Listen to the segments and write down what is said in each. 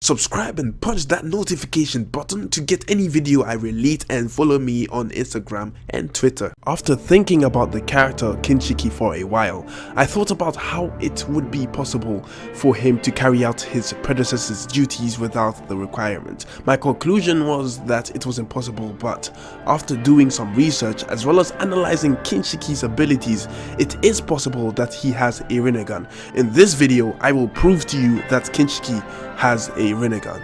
Subscribe and punch that notification button to get any video I release, and follow me on Instagram and Twitter. After thinking about the character Kinshiki for a while, I thought about how it would be possible for him to carry out his predecessor's duties without the requirement. My conclusion was that it was impossible, but after doing some research as well as analyzing Kinshiki's abilities, it is possible that he has a Rinnegan. In this video, I will prove to you that Kinshiki has a Rinnegan.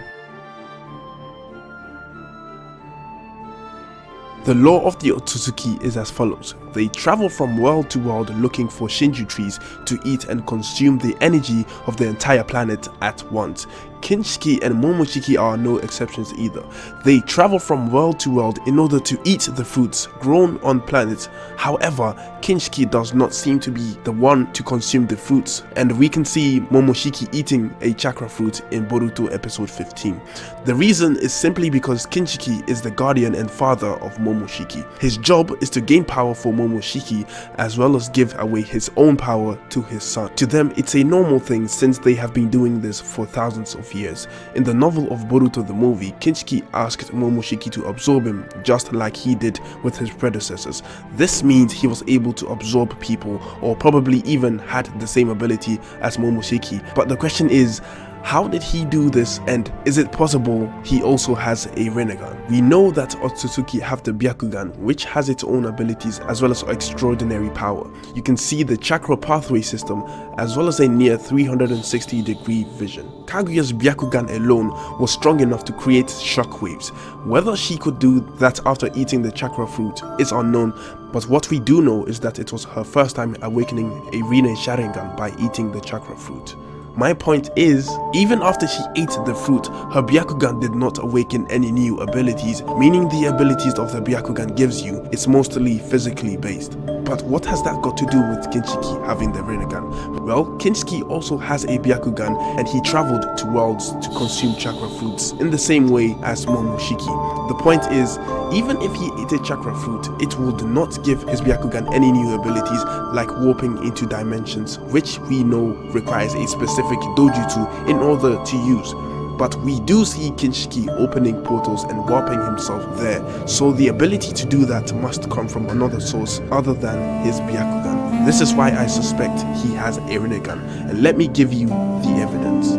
The law of the Otsutsuki is as follows. They travel from world to world looking for shinju trees to eat and consume the energy of the entire planet at once. Kinshiki and Momoshiki are no exceptions either. They travel from world to world in order to eat the fruits grown on planets. However, Kinshiki does not seem to be the one to consume the fruits, and we can see Momoshiki eating a chakra fruit in Boruto episode 15. The reason is simply because Kinshiki is the guardian and father of Momoshiki. His job is to gain power for Momoshiki as well as give away his own power to his son. To them, it's a normal thing since they have been doing this for thousands of years. In the novel of Boruto the movie, Kinshiki asked Momoshiki to absorb him just like he did with his predecessors. This means he was able to absorb people, or probably even had the same ability as Momoshiki. But the question is, how did he do this, and is it possible he also has a Rinnegan? We know that Otsutsuki have the Byakugan, which has its own abilities as well as extraordinary power. You can see the chakra pathway system as well as a near 360-degree vision. Kaguya's Byakugan alone was strong enough to create shockwaves. Whether she could do that after eating the chakra fruit is unknown, but what we do know is that it was her first time awakening a Rinne Sharingan by eating the chakra fruit. My point is, even after she ate the fruit, her Byakugan did not awaken any new abilities, meaning the abilities of the Byakugan gives you is mostly physically based. But what has that got to do with Kinshiki having the Rinnegan? Well, Kinshiki also has a Byakugan, and he traveled to worlds to consume chakra fruits in the same way as Momoshiki. The point is, even if he ate a chakra fruit, it would not give his Byakugan any new abilities like warping into dimensions, which we know requires a specific doujutsu in order to use. But we do see Kinshiki opening portals and warping himself there, so the ability to do that must come from another source other than his Byakugan. This is why I suspect he has a Rinnegan, and let me give you the evidence.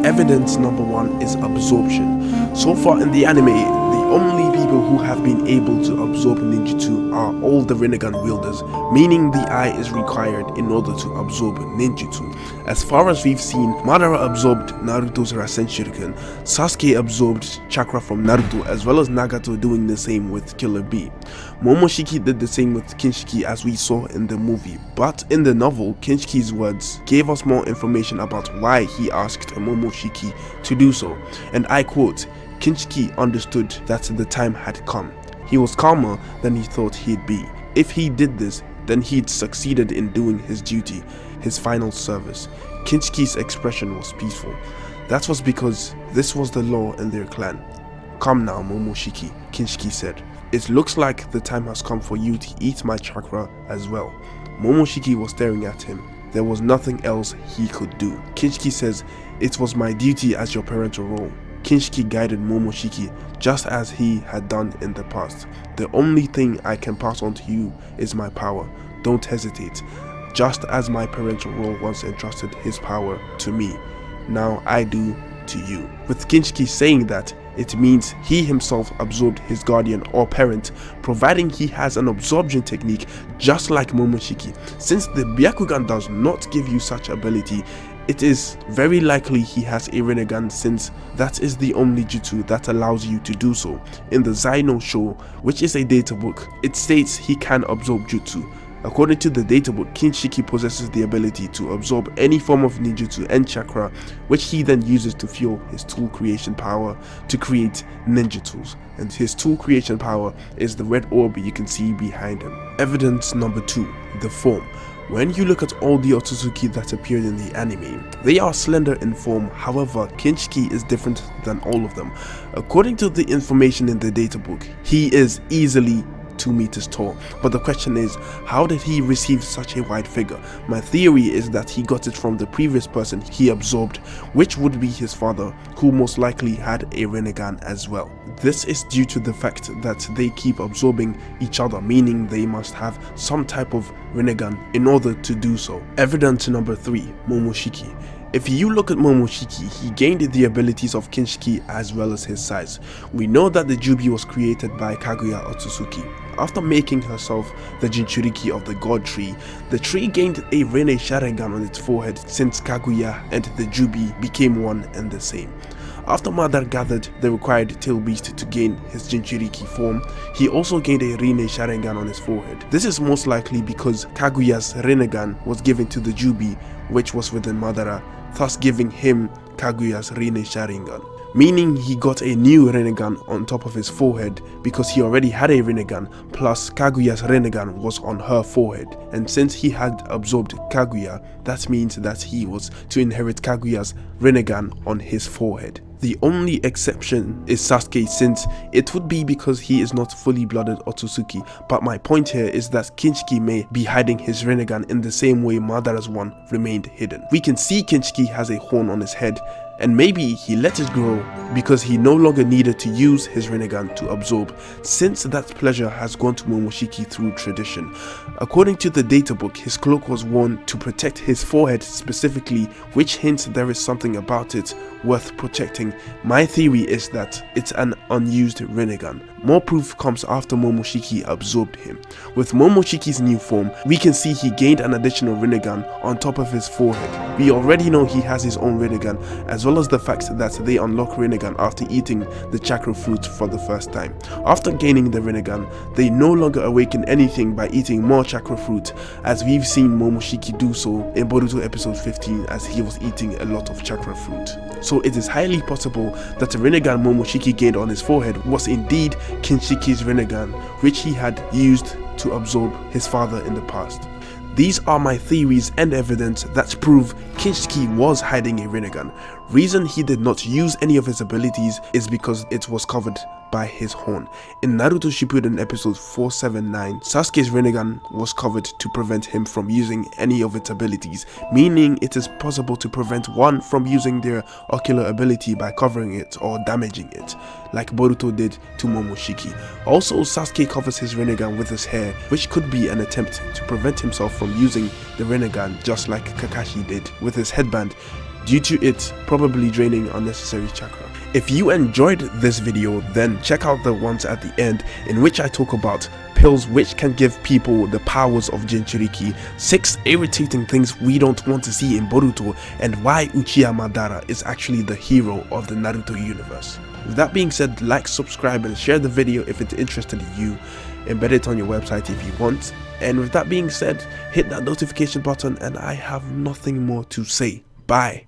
Evidence number 1 is absorption. So far in the anime, the only people who have been able to absorb ninjutsu are all the Rinnegan wielders, meaning the eye is required in order to absorb ninjutsu. As far as we've seen, Madara absorbed Naruto's Rasen Shuriken, Sasuke absorbed chakra from Naruto, as well as Nagato doing the same with Killer Bee. Momoshiki did the same with Kinshiki as we saw in the movie, but in the novel, Kinshiki's words gave us more information about why he asked Momoshiki to do so, and I quote, "Kinshiki understood that the time had come. He was calmer than he thought he'd be. If he did this, then he'd succeeded in doing his duty, his final service." Kinshiki's expression was peaceful. That was because this was the law in their clan. "Come now, Momoshiki," Kinshiki said. "It looks like the time has come for you to eat my chakra as well." Momoshiki was staring at him. There was nothing else he could do. Kinshiki says, "It was my duty as your parental role." Kinshiki guided Momoshiki just as he had done in the past. "The only thing I can pass on to you is my power. Don't hesitate. Just as my parental role once entrusted his power to me, now I do to you." With Kinshiki saying that, it means he himself absorbed his guardian or parent, providing he has an absorption technique just like Momoshiki. Since the Byakugan does not give you such ability, it is very likely he has a Rinnegan, since that is the only jutsu that allows you to do so. In the Zaino Show, which is a data book, it states he can absorb jutsu. According to the databook, Kinshiki possesses the ability to absorb any form of ninjutsu and chakra, which he then uses to fuel his tool creation power to create ninja tools. And his tool creation power is the red orb you can see behind him. Evidence number 2, the form. When you look at all the Otsutsuki that appeared in the anime, they are slender in form. However, Kinshiki is different than all of them. According to the information in the databook, he is easily 2 meters tall. But the question is, how did he receive such a wide figure? My theory is that he got it from the previous person he absorbed, which would be his father, who most likely had a Rinnegan as well. This is due to the fact that they keep absorbing each other, meaning they must have some type of Rinnegan in order to do so. Evidence number 3, Momoshiki. If you look at Momoshiki, he gained the abilities of Kinshiki as well as his size. We know that the Jubi was created by Kaguya Otsutsuki. After making herself the Jinchuriki of the God Tree, the tree gained a Rinne Sharingan on its forehead since Kaguya and the Jubi became one and the same. After Madara gathered the required tail beast to gain his Jinchuriki form, he also gained a Rinne Sharingan on his forehead. This is most likely because Kaguya's Rinnegan was given to the Jubi, which was within Madara, thus giving him Kaguya's Rinne Sharingan. Meaning he got a new Rinnegan on top of his forehead because he already had a Rinnegan, plus Kaguya's Rinnegan was on her forehead, and since he had absorbed Kaguya, that means that he was to inherit Kaguya's Rinnegan on his forehead. The only exception is Sasuke, since it would be because he is not fully blooded Otsutsuki, but my point here is that Kinshiki may be hiding his Rinnegan in the same way Madara's one remained hidden. We can see Kinshiki has a horn on his head, and maybe he let it grow because he no longer needed to use his Rinnegan to absorb, since that pleasure has gone to Momoshiki through tradition. According to the data book, his cloak was worn to protect his forehead specifically, which hints there is something about it worth protecting. My theory is that it's an unused Rinnegan. More proof comes after Momoshiki absorbed him. With Momoshiki's new form, we can see he gained an additional Rinnegan on top of his forehead. We already know he has his own Rinnegan, as well as the fact that they unlock Rinnegan after eating the chakra fruit for the first time. After gaining the Rinnegan, they no longer awaken anything by eating more chakra fruit, as we've seen Momoshiki do so in Boruto episode 15 as he was eating a lot of chakra fruit. So it is highly possible that the Rinnegan Momoshiki gained on his forehead was indeed Kinshiki's Rinnegan, which he had used to absorb his father in the past. These are my theories and evidence that prove Kinshiki was hiding a Rinnegan. Reason he did not use any of his abilities is because it was covered by his horn. In Naruto Shippuden episode 479, Sasuke's Rinnegan was covered to prevent him from using any of its abilities, meaning it is possible to prevent one from using their ocular ability by covering it or damaging it, like Boruto did to Momoshiki. Also, Sasuke covers his Rinnegan with his hair, which could be an attempt to prevent himself from using the Rinnegan just like Kakashi did with his headband, due to it probably draining unnecessary chakra. If you enjoyed this video, then check out the ones at the end in which I talk about pills which can give people the powers of Jinchuriki, 6 irritating things we don't want to see in Boruto, and why Uchiha Madara is actually the hero of the Naruto universe. With that being said, like, subscribe and share the video if it's interested in you. Embed it on your website if you want. And with that being said, hit that notification button and I have nothing more to say. Bye.